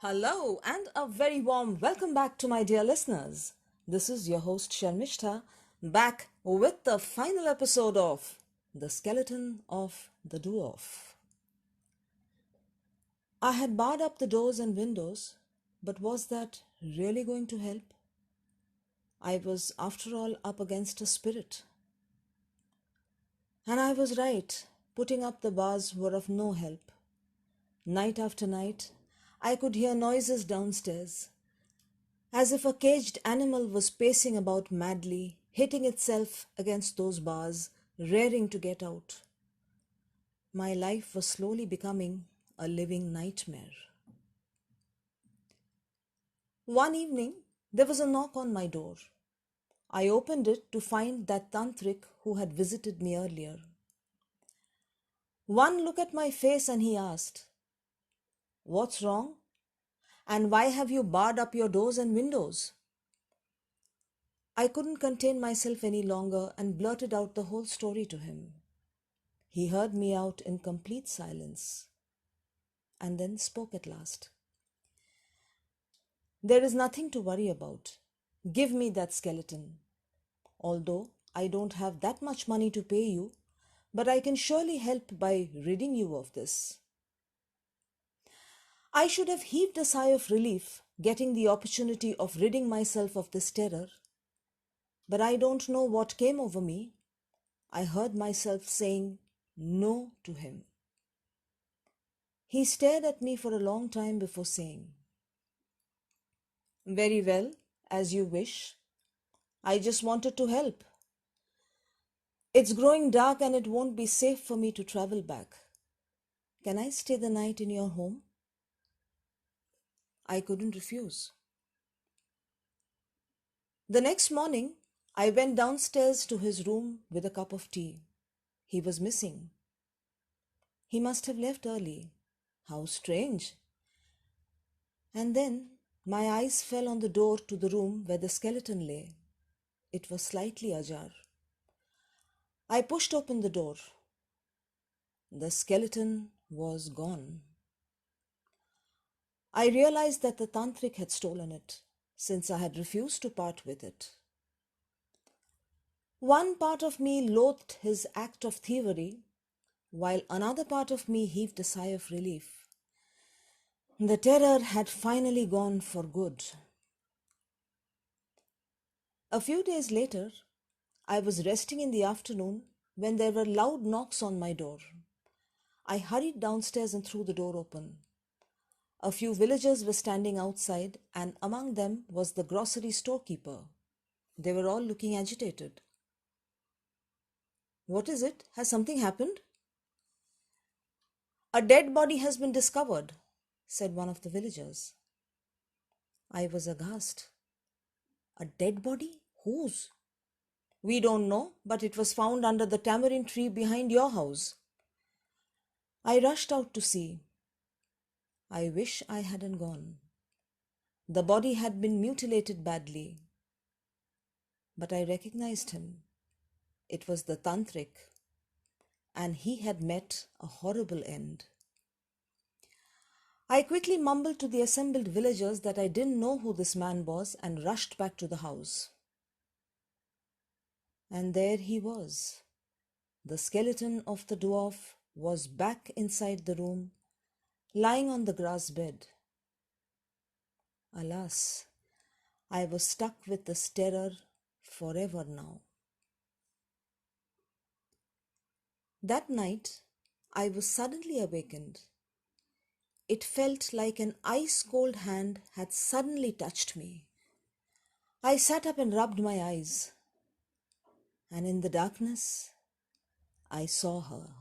Hello, and a very warm welcome back to my dear listeners. This is your host Sharmishta, back with the final episode of The Skeleton of the Dwarf. I had barred up the doors and windows, but was that really going to help? I was, after all, up against a spirit. And I was right, putting up the bars were of no help. Night after night, I could hear noises downstairs, as if a caged animal was pacing about madly, hitting itself against those bars, raring to get out. My life was slowly becoming a living nightmare. One evening, there was a knock on my door. I opened it to find that tantric who had visited me earlier. One look at my face and he asked, "What's wrong? And why have you barred up your doors and windows?" I couldn't contain myself any longer and blurted out the whole story to him. He heard me out in complete silence and then spoke at last. "There is nothing to worry about. Give me that skeleton. Although I don't have that much money to pay you, but I can surely help by ridding you of this." I should have heaved a sigh of relief, getting the opportunity of ridding myself of this terror. But I don't know what came over me. I heard myself saying no to him. He stared at me for a long time before saying, "Very well, as you wish. I just wanted to help. It's growing dark and it won't be safe for me to travel back. Can I stay the night in your home?" I couldn't refuse. The next morning, I went downstairs to his room with a cup of tea. He was missing. He must have left early. How strange. And then my eyes fell on the door to the room where the skeleton lay. It was slightly ajar. I pushed open the door. The skeleton was gone. I realized that the tantric had stolen it, since I had refused to part with it. One part of me loathed his act of thievery, while another part of me heaved a sigh of relief. The terror had finally gone for good. A few days later, I was resting in the afternoon when there were loud knocks on my door. I hurried downstairs and threw the door open. A few villagers were standing outside, and among them was the grocery storekeeper. They were all looking agitated. "What is it? Has something happened?" "A dead body has been discovered," said one of the villagers. I was aghast. "A dead body? Whose?" "We don't know, but it was found under the tamarind tree behind your house." I rushed out to see. I wish I hadn't gone. The body had been mutilated badly. But I recognized him. It was the tantric, and he had met a horrible end. I quickly mumbled to the assembled villagers that I didn't know who this man was and rushed back to the house. And there he was. The skeleton of the dwarf was back inside the room, lying on the grass bed. Alas, I was stuck with this terror forever now. That night, I was suddenly awakened. It felt like an ice-cold hand had suddenly touched me. I sat up and rubbed my eyes, and in the darkness, I saw her.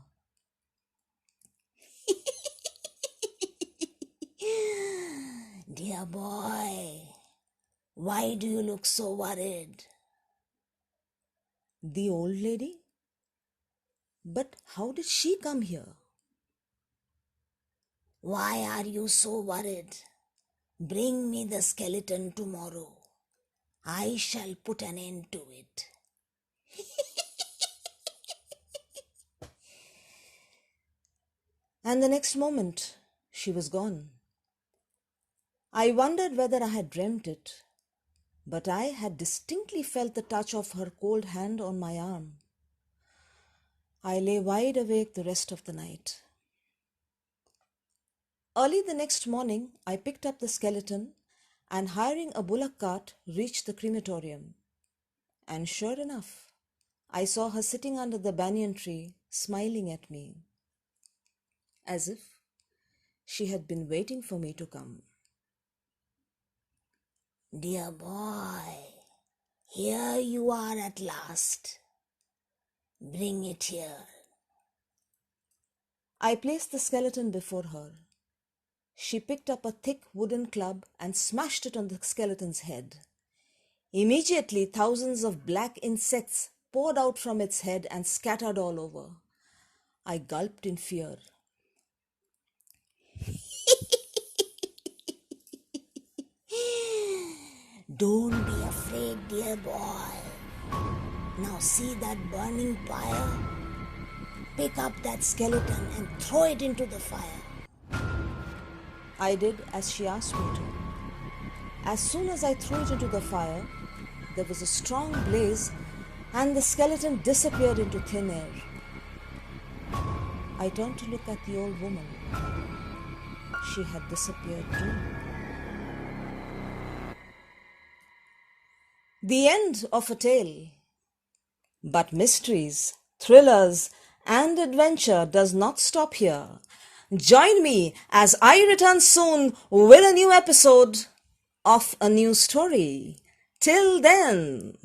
Dear boy, why do you look so worried? The old lady? But how did she come here? Why are you so worried? Bring me the skeleton tomorrow. I shall put an end to it. And the next moment, she was gone. I wondered whether I had dreamt it, but I had distinctly felt the touch of her cold hand on my arm. I lay wide awake the rest of the night. Early the next morning, I picked up the skeleton and, hiring a bullock cart, reached the crematorium. And sure enough, I saw her sitting under the banyan tree, smiling at me, as if she had been waiting for me to come. Dear boy, here you are at last. Bring it here. I placed the skeleton before her. She picked up a thick wooden club and smashed it on the skeleton's head. Immediately, thousands of black insects poured out from its head and scattered all over. I gulped in fear. Don't be afraid, dear boy. Now see that burning pyre? Pick up that skeleton and throw it into the fire. I did as she asked me to. As soon as I threw it into the fire, there was a strong blaze and the skeleton disappeared into thin air. I turned to look at the old woman. She had disappeared too. The end of a tale. But mysteries, thrillers, and adventure does not stop here. Join me as I return soon with a new episode of a new story. Till then.